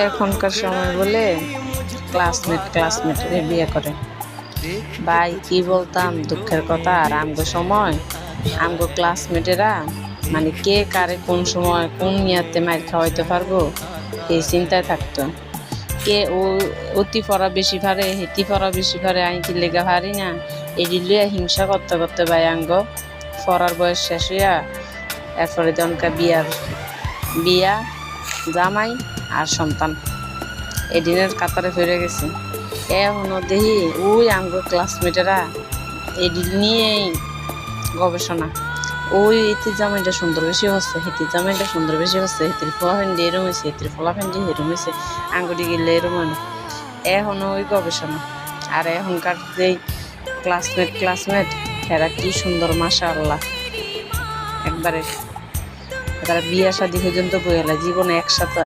এখনকার সময় বলে ক্লাসমেটের বিয়ে করে। ভাই কি বলতাম দুঃখের কথা। আর আমগো সময় আমগো ক্লাসমেটেরা মানে কে কারে কোন সময় কোন ইয়াতে মার খাওয়াইতে পারবো এই চিন্তায় থাকতো। কে ও অতি পড়া বেশি পারে, হেতি পড়া বেশি পারে, আমি কি লেগা পারি না, এটি লিয়া হিংসা করতে করতে ভাই আঙ্গ পড়ার বয়স শেষ হইয়া এরপরে জনকা বিয়া জামাই আর সন্তান এদিনের কাতারে ফিরে গেছে। এখনো দেখি ওই আমগো ক্লাসমেটেরা এদিন নিয়েই গবেষণা। ওই এতির জামাইটা সুন্দর বেশি হচ্ছে, হেতির জামাইটা সুন্দর বেশি হচ্ছে, হেতির ফলা ফ্যান্ডি এরম হয়েছে, হেতির ফলা ফ্যান্ডি এরম হয়েছে, আঙ্গুটি গেলে এরম হয় না। এখনো ওই গবেষণা। আর এখনকার যেই ক্লাসমেট এরা কি সুন্দর মাশাআল্লাহ, একবারে তারা বিয়া শাদী পর্যন্ত বইলা জীবনে একসাথে